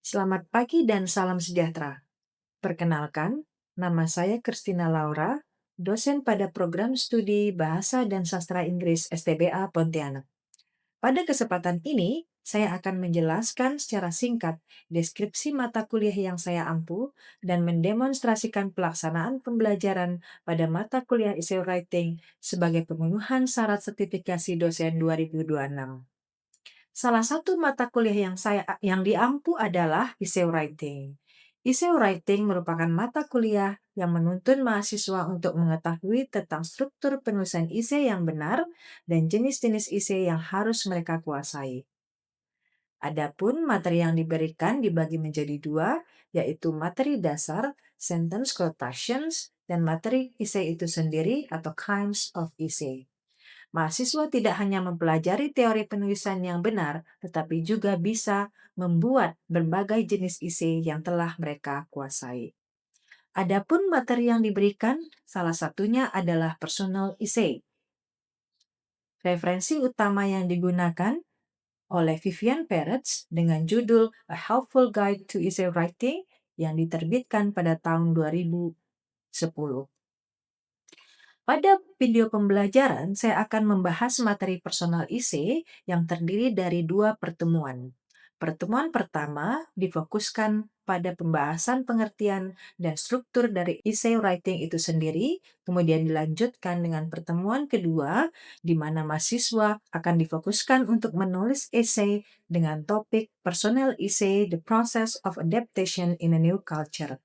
Selamat pagi dan salam sejahtera. Perkenalkan, nama saya Christina Laura, dosen pada program studi Bahasa dan Sastra Inggris STBA Pontianak. Pada kesempatan ini, saya akan menjelaskan secara singkat deskripsi mata kuliah yang saya ampu dan mendemonstrasikan pelaksanaan pembelajaran pada mata kuliah Essay Writing sebagai pemenuhan syarat sertifikasi dosen 2026. Salah satu mata kuliah yang diampu adalah Essay Writing. Essay Writing merupakan mata kuliah yang menuntun mahasiswa untuk mengetahui tentang struktur penulisan esai yang benar dan jenis-jenis esai yang harus mereka kuasai. Adapun materi yang diberikan dibagi menjadi dua, yaitu materi dasar, sentence quotations, dan materi esai itu sendiri atau kinds of essay. Mahasiswa tidak hanya mempelajari teori penulisan yang benar, tetapi juga bisa membuat berbagai jenis esai yang telah mereka kuasai. Adapun materi yang diberikan, salah satunya adalah personal essay. Referensi utama yang digunakan oleh Vivian Peretz dengan judul A Helpful Guide to Essay Writing yang diterbitkan pada tahun 2010. Pada video pembelajaran, saya akan membahas materi personal essay yang terdiri dari dua pertemuan. Pertemuan pertama difokuskan pada pembahasan pengertian dan struktur dari essay writing itu sendiri, kemudian dilanjutkan dengan pertemuan kedua, di mana mahasiswa akan difokuskan untuk menulis essay dengan topik Personal Essay, The Process of Adaptation in a New Culture.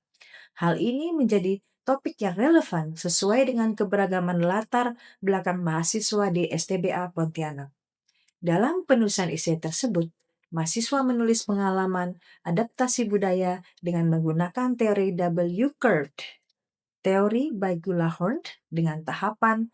Hal ini menjadi topik yang relevan sesuai dengan keberagaman latar belakang mahasiswa di STBA Pontianak. Dalam penulisan esai tersebut, mahasiswa menulis pengalaman adaptasi budaya dengan menggunakan teori W-curved, teori by Gullahorn dengan tahapan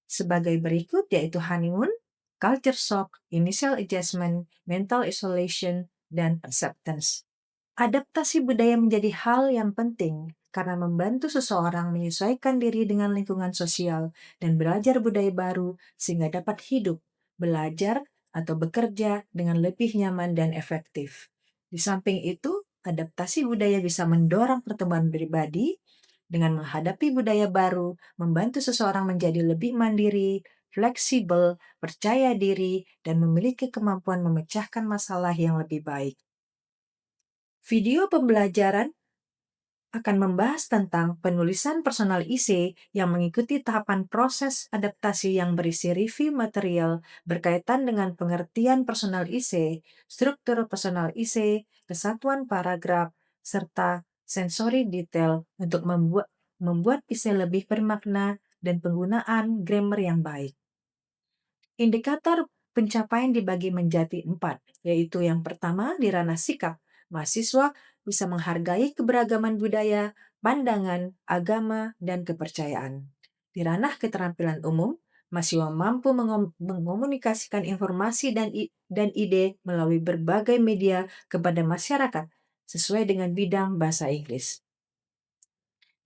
sebagai berikut yaitu honeymoon, culture shock, initial adjustment, mental isolation, dan acceptance. Adaptasi budaya menjadi hal yang penting karena membantu seseorang menyesuaikan diri dengan lingkungan sosial dan belajar budaya baru sehingga dapat hidup, belajar, atau bekerja dengan lebih nyaman dan efektif. Di samping itu, adaptasi budaya bisa mendorong pertumbuhan pribadi dengan menghadapi budaya baru, membantu seseorang menjadi lebih mandiri, fleksibel, percaya diri, dan memiliki kemampuan memecahkan masalah yang lebih baik. Video pembelajaran akan membahas tentang penulisan personal essay yang mengikuti tahapan proses adaptasi yang berisi review material berkaitan dengan pengertian personal essay, struktur personal essay, kesatuan paragraf, serta sensori detail untuk membuat essay lebih bermakna dan penggunaan grammar yang baik. Indikator pencapaian dibagi menjadi 4, yaitu yang pertama di ranah sikap. Mahasiswa bisa menghargai keberagaman budaya, pandangan, agama, dan kepercayaan. Di ranah keterampilan umum, mahasiswa mampu mengomunikasikan informasi dan ide melalui berbagai media kepada masyarakat sesuai dengan bidang bahasa Inggris.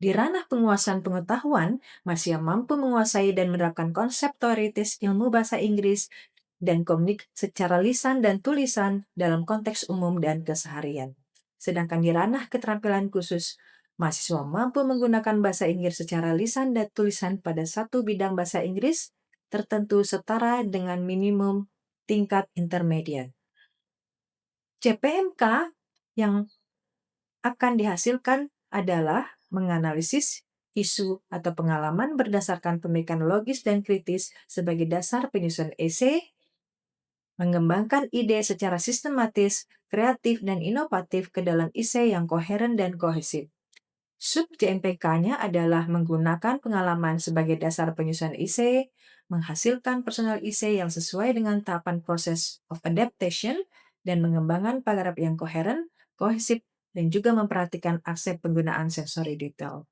Di ranah penguasaan pengetahuan, mahasiswa mampu menguasai dan menerapkan konsep teoritis ilmu bahasa Inggris dan komunik secara lisan dan tulisan dalam konteks umum dan keseharian. Sedangkan di ranah keterampilan khusus, mahasiswa mampu menggunakan bahasa Inggris secara lisan dan tulisan pada satu bidang bahasa Inggris tertentu setara dengan minimum tingkat intermediate. CPMK yang akan dihasilkan adalah menganalisis isu atau pengalaman berdasarkan pemikiran logis dan kritis sebagai dasar penyusunan esai, mengembangkan ide secara sistematis, kreatif, dan inovatif ke dalam esai yang koheren dan kohesif. Sub JMPK-nya adalah menggunakan pengalaman sebagai dasar penyusunan esai, menghasilkan personal esai yang sesuai dengan tahapan proses of adaptation, dan mengembangkan paragraf yang koheren, kohesif, dan juga memperhatikan aspek penggunaan sensori detail.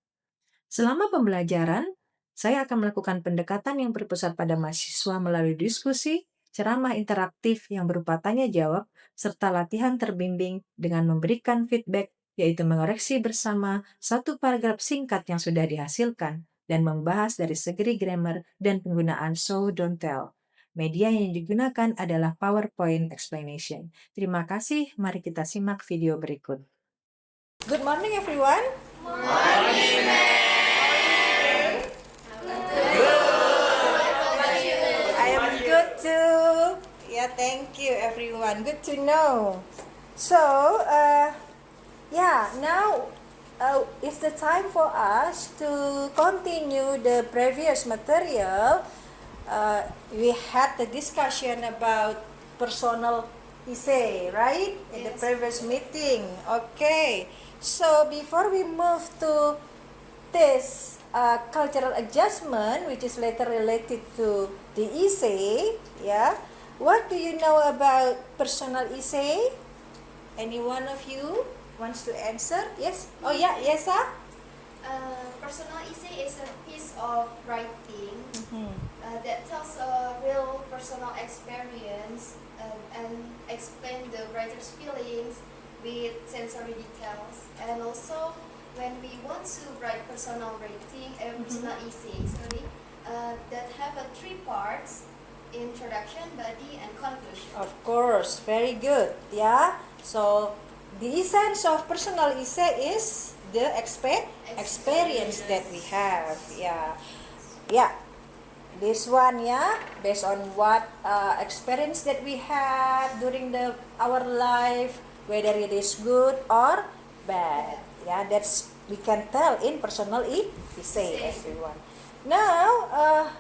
Selama pembelajaran, saya akan melakukan pendekatan yang berpusat pada mahasiswa melalui diskusi, ceramah interaktif yang berupa tanya jawab, serta latihan terbimbing dengan memberikan feedback, yaitu mengoreksi bersama satu paragraf singkat yang sudah dihasilkan dan membahas dari segi grammar dan penggunaan show don't tell. Media yang digunakan adalah PowerPoint explanation. Terima kasih, mari kita simak video berikut. Good morning everyone. I am good too. Yeah, thank you everyone. Good to know. So, now it's the time for us to continue the previous material. We had the discussion about personal essay, right? In the previous meeting. Okay. So before we move to this cultural adjustment, which is later related to the essay, yeah. What do you know about personal essay? Any one of you wants to answer? Yes? Oh yeah, yes, sir? Personal essay is a piece of writing Mm-hmm. that tells a real personal experience and explain the writer's feelings with sensory details. And also, when we want to write personal writing, personal essay, that have three parts: introduction, body, and conclusion. Of course, very good. Yeah. So the essence of personal essay is the experience that we have. Yeah. Yeah. This one, yeah, based on what experience that we had during our life, whether it is good or bad. Yeah, that's we can tell in personal essay, everyone. Now,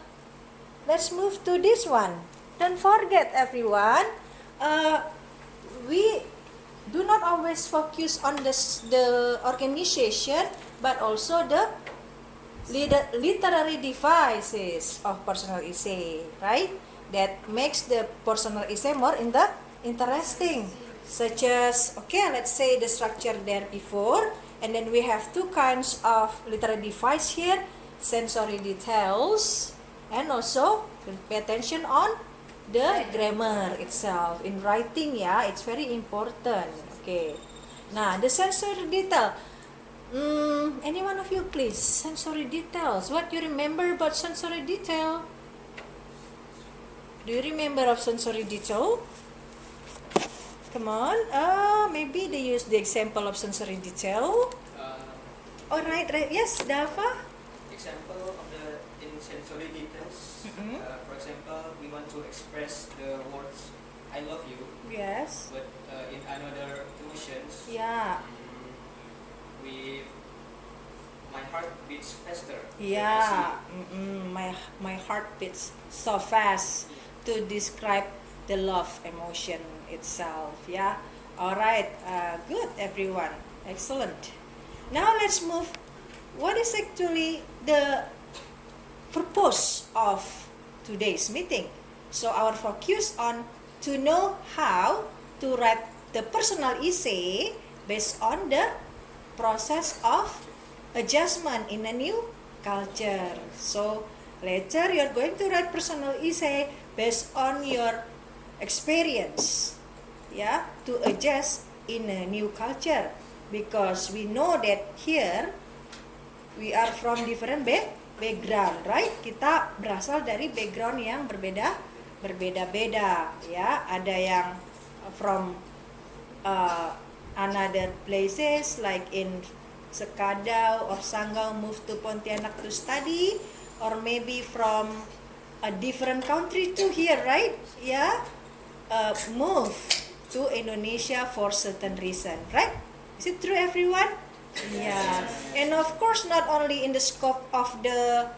let's move to this one. Don't forget, everyone, we do not always focus on the organization, but also the literary devices of personal essay, right? That makes the personal essay more interesting. Such as, okay, let's say the structure there before, and then we have two kinds of literary device here, sensory details, and also pay attention on the grammar itself. In writing, yeah, it's very important. Okay. Now, the sensory detail. Any one of you, please. Sensory details. What you remember about sensory detail? Do you remember of sensory detail? Come on. Maybe they use the example of sensory detail. All right. Yes, Dava. Example of the in sensory details. For example, we want to express the words "I love you," Yes. but in another emotions, Yeah. with my heart beats faster. Yeah. My heart beats so fast to describe the love emotion itself. Yeah. All right. Good, everyone. Excellent. Now let's move. What is actually the purpose of today's meeting? So our focus on to know how to write the personal essay based on the process of adjustment in a new culture. So later you're going to write personal essay based on your experience, yeah, to adjust in a new culture, because we know that here we are from different background, right? Kita berasal dari background yang berbeda-beda, ya. Ada yang from another places like in Sekadau or Sanggau moved to Pontianak to study, or maybe from a different country to here, right? Yeah, move to Indonesia for certain reason, right? Is it true, everyone? Yeah, and of course not only in the scope of the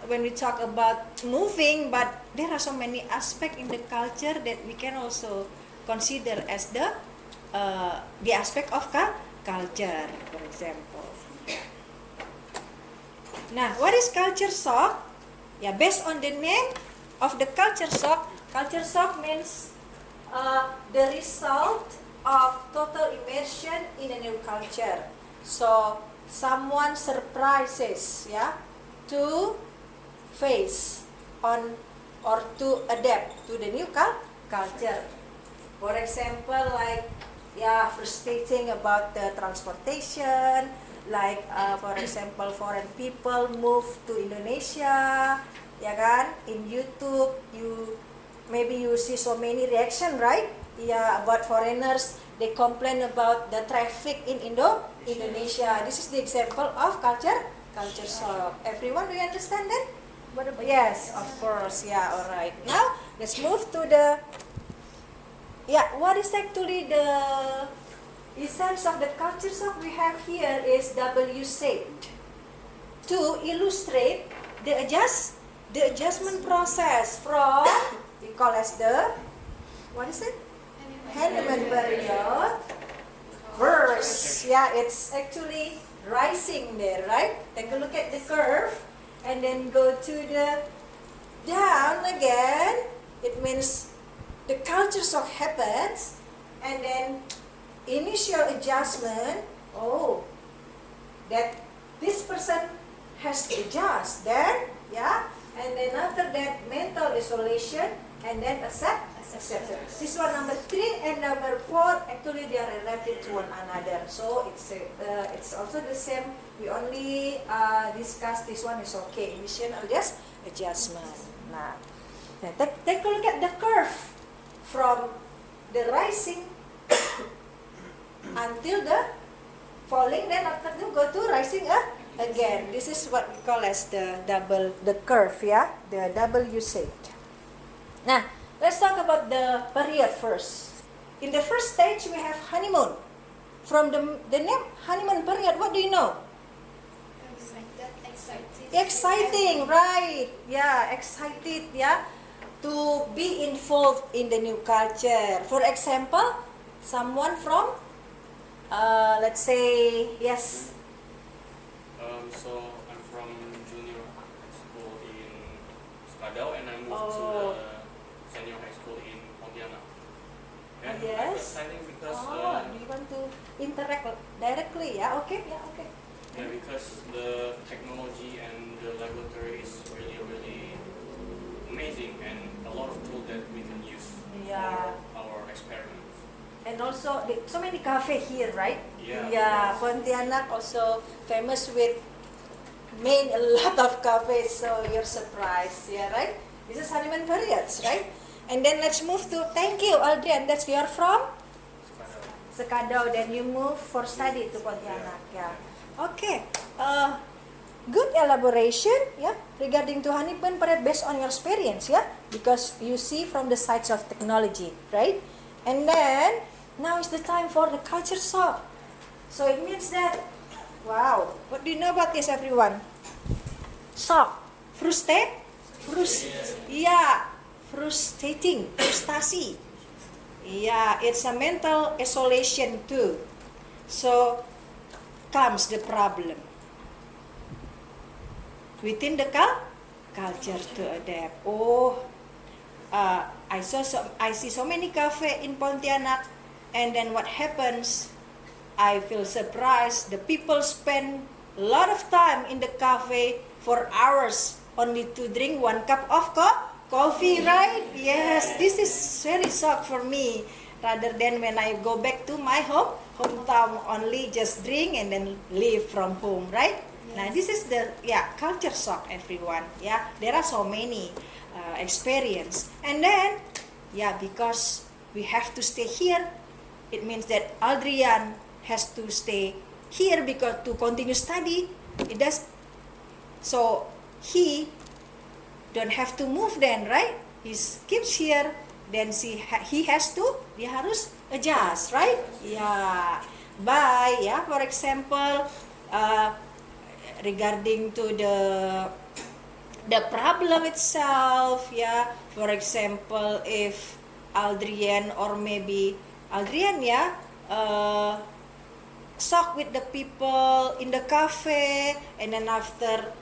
when we talk about moving, but there are so many aspects in the culture that we can also consider as the aspect of culture, for example. Now, what is culture shock? Yeah, based on the name of the culture shock means the result of total immersion in a new culture. So someone surprises, yeah, to face on or to adapt to the new culture. For example, like frustrating about the transportation, like for example foreign people move to Indonesia, ya kan? In YouTube you maybe you see so many reaction, right? Yeah, about foreigners, they complain about the traffic in Indonesia. This is the example of culture shock. Everyone, do you understand that? Yes, of course. Yeah, all right. Now let's move to the, what is actually the essence of the culture shock we have here is W-shaped to illustrate the adjustment process from, we call as the, what is it? Honeymoon period verse. Yeah, it's actually rising there, right? Take a look at the curve and then go to the down again. It means the culture shock happens and then initial adjustment, that this person has to adjust, then and then after that mental isolation and then acceptance. This one number 3 and number 4 actually they are related to one another, so it's also the same. We only discuss this one is okay, initial adjustment. Now take a look at the curve from the rising until the falling, then after that go to rising again. This is what we call as the curve, the W-shaped. Now, let's talk about the period first. In the first stage, we have honeymoon. From the name honeymoon period, what do you know? Exciting, right? Yeah, excited, to be involved in the new culture. For example, someone from, let's say, yes. So I'm from junior high school in Skadau and I moved to the senior high school in Pontianak. And Yes. it's exciting because Do you want to interact directly? Yeah, okay. because the technology and the laboratory is really really amazing and a lot of tools that we can use Yeah. for our experiments. And also, so many cafe here, right? Yeah. Pontianak also famous with a lot of cafes, so you're surprised, right? This is honeymoon periods, right? And then let's move to, thank you, Aldrian, that's you're from? Sekadau, then you move for study to Pontianak, Okay, good elaboration, regarding to honeymoon period based on your experience, because you see from the sides of technology, right? And then, now is the time for the culture shock. So it means that, wow, what do you know about this, everyone? Shock, frustrating, frustasi. Yeah, it's a mental isolation too. So comes the problem within the culture to adapt. I see so many cafe in Pontianak, and then what happens? I feel surprised. The people spend a lot of time in the cafe for hours only to drink 1 cup of coffee, right? Yes, this is very shock for me. Rather than when I go back to my hometown, only just drink and then leave from home, right? Now this is the culture shock, everyone. There are so many experience, and then because we have to stay here, it means that Aldrian has to stay here because to continue study. It does, so he don't have to move then, right? He keeps here. Then he harus adjust, right? For example, regarding to the problem itself, for example, if Aldrian or maybe Aldrian, shock with the people in the cafe, and then after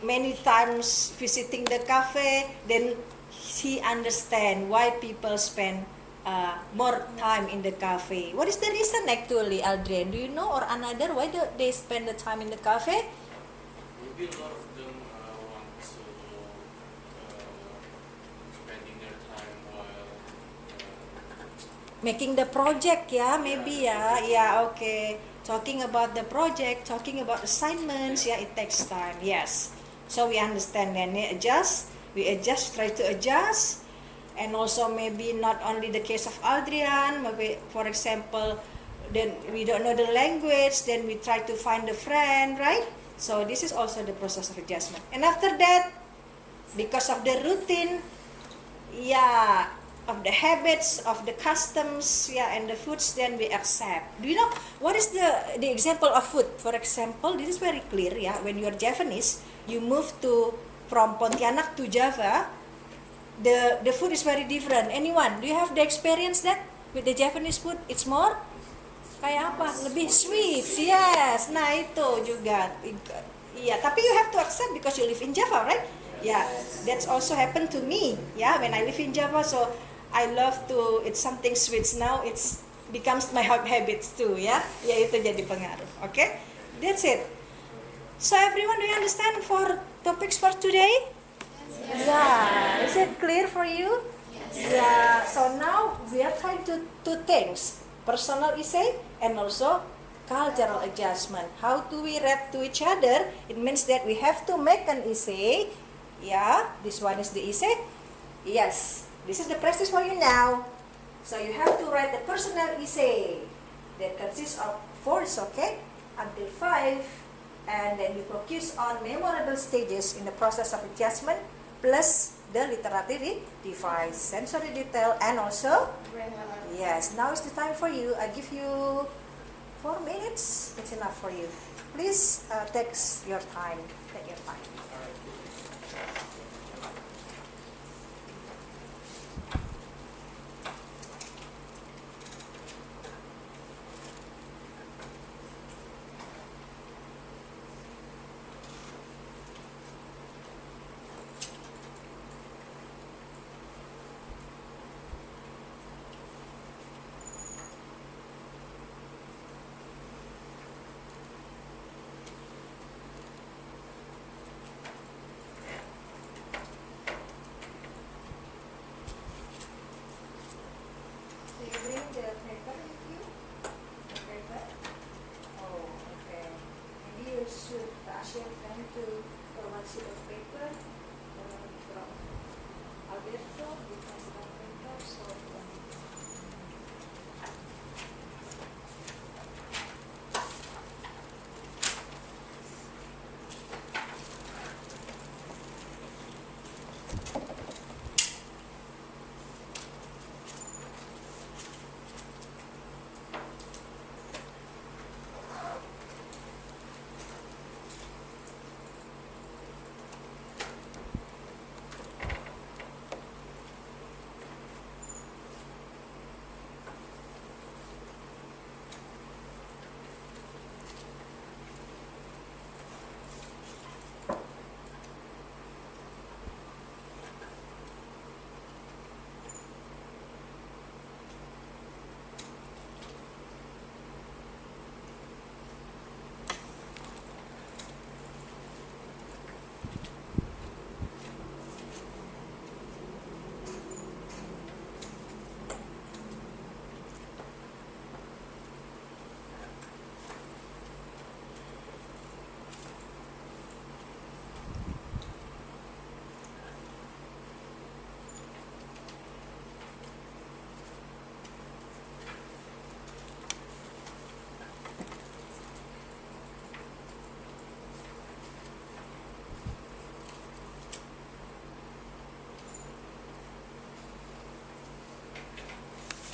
many times visiting the cafe, then he understand why people spend more time in the cafe. What is the reason actually, Aldrian? Do you know, or another, why do they spend the time in the cafe? Maybe a lot of them want to spending their time while Making the project, maybe, okay. Talking about the project, talking about assignments, it takes time, yes. So we understand, then we adjust, try to adjust. and also maybe not only the case of Adrian, maybe for example, then we don't know the language, then we try to find a friend, right? So this is also the process of adjustment. And after that, because of the routine, yeah, of the habits, of the customs, yeah, and the foods, then we accept. Do you know what is the example of food? For example, this is very clear, yeah. When you are Japanese, you move to from Pontianak to Java, the food is very different. Anyone? Do you have the experience that with the Japanese food? It's more kayak apa? Lebih sweet. Yes. Nah itu juga. Iya. Tapi you have to accept because you live in Java, right? Yeah. That's also happened to me. Yeah. When I live in Java, so I love to eat something sweet. Now it's becomes my habits too. Ya. Ya itu jadi pengaruh. Okay. That's it. So everyone, do you understand for topics for today? Yeah, is it clear for you? Yes. Yeah, so now we are trying to two things, personal essay and also cultural adjustment. How do we react to each other? It means that we have to make an essay. Yeah, this one is the essay. Yes, this is the practice for you now. So you have to write a personal essay that consists of 4, okay, until 5, and then you focus on memorable stages in the process of adjustment, plus the literary device, sensory detail, and also, Grammar. yes, now is the time for you. I give you 4 minutes. It's enough for you. Please take your time. Take your time. Do you bring the paper with you? The paper? Oh, okay. Maybe you should ask your friend to one sheet of paper from Alberto because of paper. So.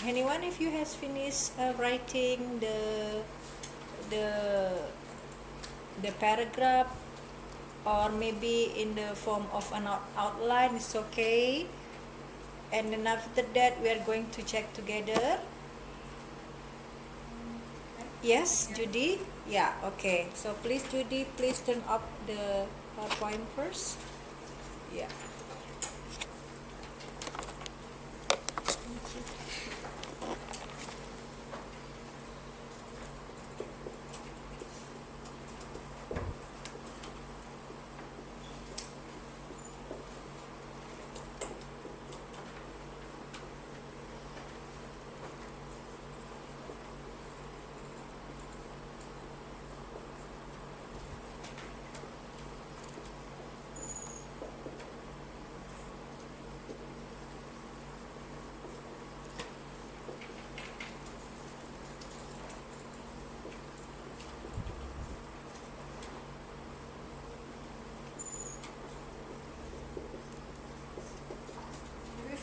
Anyone, if you has finished writing the the paragraph, or maybe in the form of an outline, it's okay. And then after that, we are going to check together. Yes, Judy? Yeah, okay. So please, Judy, please turn up the PowerPoint first. Yeah.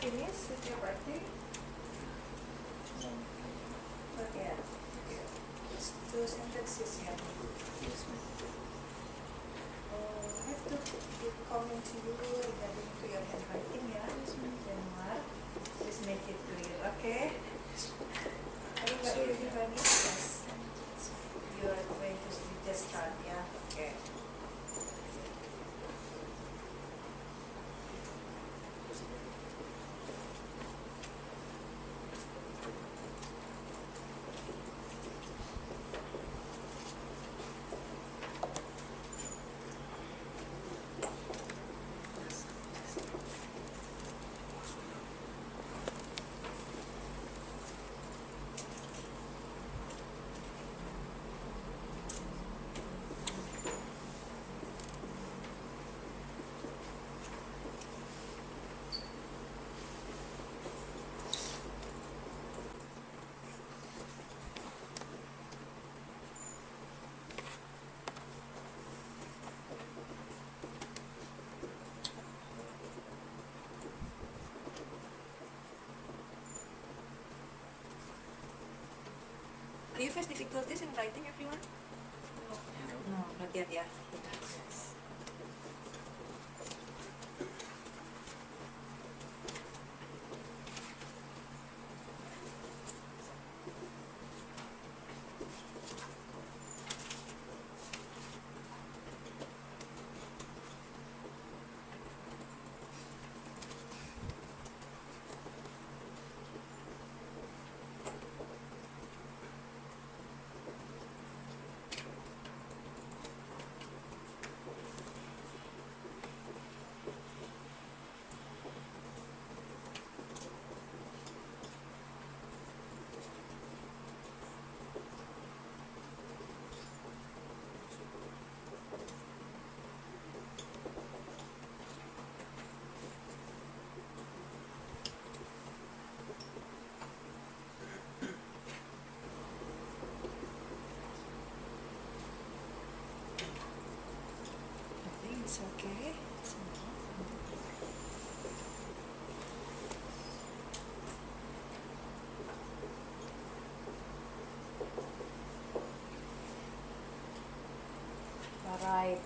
finished with your writing? Okay. Just 2 sentences, yeah. I have to give comment to you regarding to your handwriting, yeah. Januar. Just make it clear, okay? Are you ready? Yes. You are going to just start, yeah. Okay. Do you face difficulties in writing, everyone? No, not yet, yeah. Yes. I think it's okay. Alright.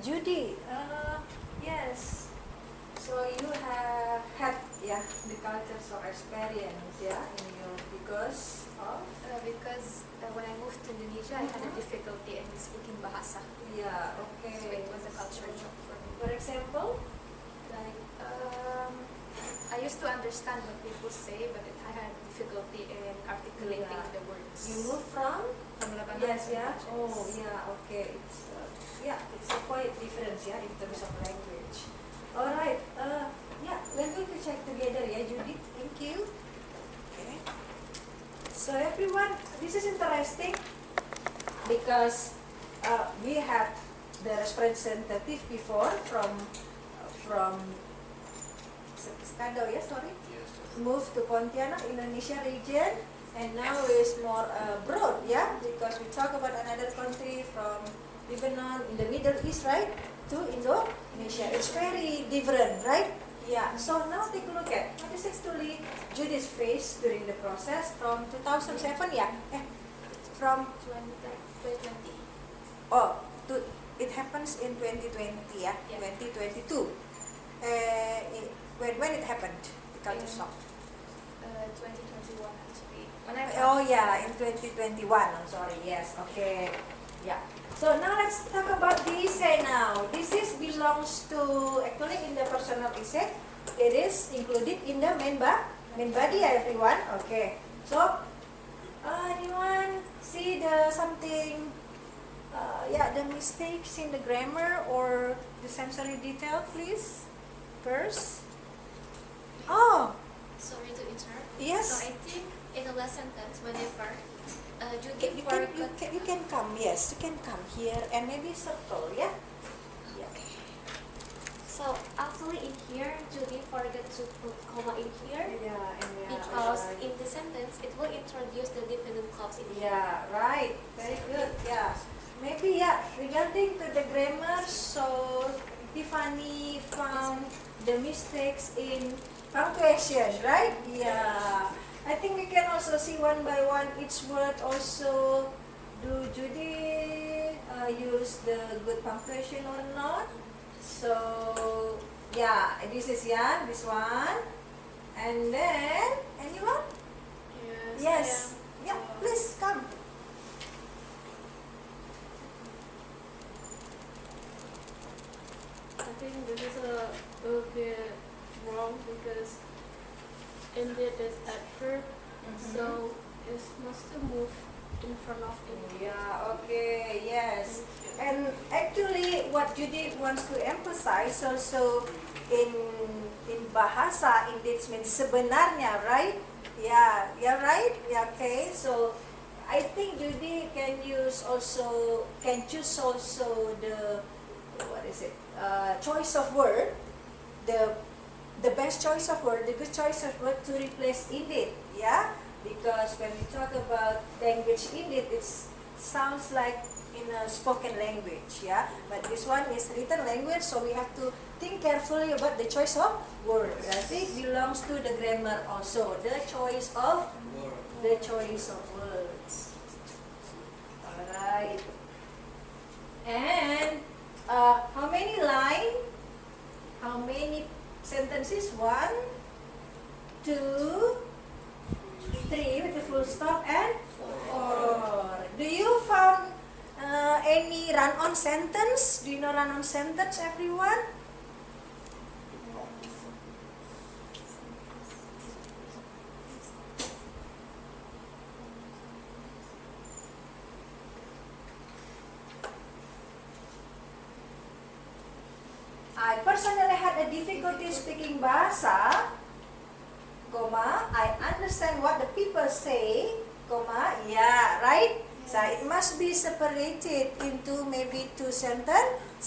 Judy, yes. So you have had, yeah, the culture shock experience, yeah, in your, because of, Because when I moved to Indonesia, I had a difficulty in speaking Bahasa. yeah, So okay. it was a culture shock for me. For example, Like, I used to understand what people say, but I had difficulty in articulating Yeah. the words. you move from, Lebanon yes, to yeah, Indonesia. oh, yeah, okay, it's a quite difference, yeah, in terms of language. Alright, yeah, we're going to check together, yeah, Judy, thank you. Okay. So everyone, this is interesting because we had the representative before from Skadau, yeah, sorry, Yes. moved to Pontianak, Indonesia region, and now is more broad, yeah, because we talk about another country from Lebanon in the Middle East, right, to Indonesia. It's very different, right? Yeah. So now take a look at what is actually Judy's face during the process from 2007, yeah. From 2020. oh, it happens in 2020, yeah, Yeah. 2022. When it happened, the culture shock. 2021 actually. When I Oh yeah, in 2021. I'm sorry. Yes. Okay. Yeah. So now let's talk about the essay now. This is belongs to actually in the personal essay. It is included in the main body, everyone. Okay. So anyone see the something? Yeah, the mistakes in the grammar or the sensory detail, please. First. Oh. Sorry to interrupt. Yes. So I think in the last sentence, whenever Judy You can come, yes, you can come here and maybe circle, yeah? Yeah. So actually in here, Judy forgot to put comma in here Yeah, and because in the sentence it will introduce the dependent clause in here. yeah, right. Very good, yeah. Maybe, yeah, regarding to the grammar, so Tiffany found the mistakes in punctuation, right? Yeah. I think we can also see one by one each word also. Do Judy use the good punctuation or not? So, yeah, this is this one. And then, anyone? Yes. Yeah, please come. I think this is a little bit wrong because indeed is adverb, so it must move in front of indeed. Yeah, okay, yes. And actually what Judy wants to emphasize also in bahasa indeed means sebenarnya, right? Yeah, right? Yeah, okay. So I think Judy can choose also the what is it? Choice of word, the best choice of word, the good choice of word to replace indeed, yeah? Because when we talk about language indeed, it sounds like in a spoken language, yeah? But this one is written language, so we have to think carefully about the choice of word. I think belongs to the grammar also, the choice of words. Alright. And how many line? How many sentences? 1, 2, 3 with the full stop and 4. Do you found any run-on sentence? Do you know run-on sentence, everyone? I personally had a difficulty speaking bahasa, I understand what the people say, yeah, right? So it must be separated into maybe 2 sentences,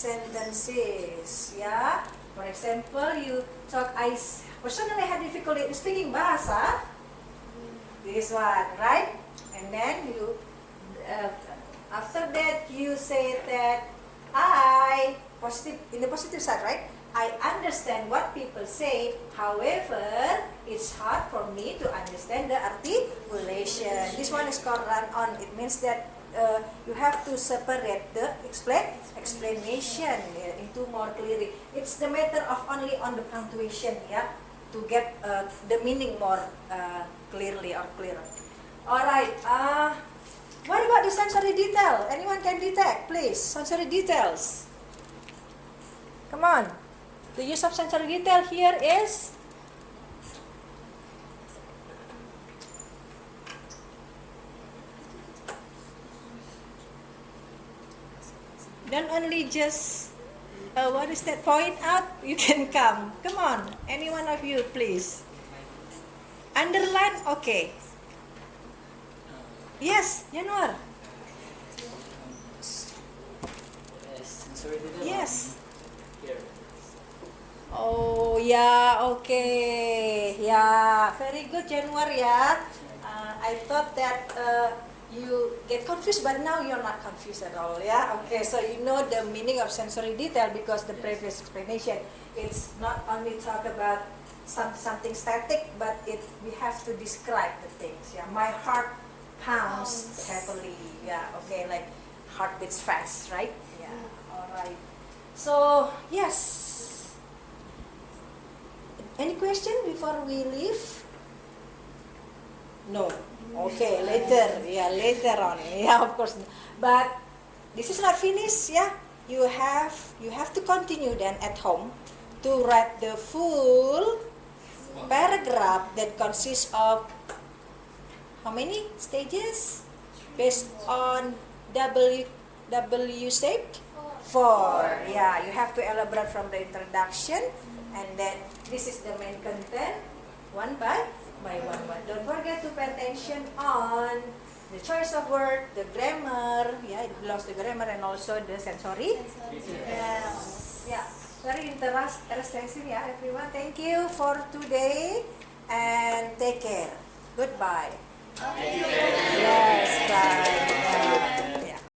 yeah? For example, you talk, I personally had difficulty in speaking bahasa, this one, right? And then you, after that you say that in the positive side, right? I understand what people say, however, it's hard for me to understand the articulation. This one is called run-on. It means that you have to separate the explanation into more clearly. It's the matter of only on the punctuation, yeah, to get the meaning more clearly or clearer. Alright, what about the sensory detail? Anyone can detect, please? Sensory details. Come on. The use of sensory detail here is don't only just what is that, point out, you can come. Come on, any one of you, please. Underline, okay. Yes, Januar. Yes. Here. Oh yeah, okay, yeah, very good, Januar, yeah. I thought that you get confused, but now you're not confused at all, yeah. Okay, so you know the meaning of sensory detail because the previous explanation, it's not only talk about something static, but we have to describe the things. Yeah, my heart pounds heavily. Yeah, okay, like heart beats fast, right? Yeah, all right. So yes. Any question before we leave? No. Okay, later. Yeah, later on. Yeah, of course. But this is not finished. Yeah, you have to continue then at home to write the full paragraph that consists of how many stages based on W shaped? 4. Yeah, you have to elaborate from the introduction, and then this is the main content, one by one. Don't forget to pay attention on the choice of word, the grammar. Yeah, it belongs to grammar, and also the sensory. Yeah, very interesting. Yeah, everyone. Thank you for today, and take care. Goodbye. Yes, bye.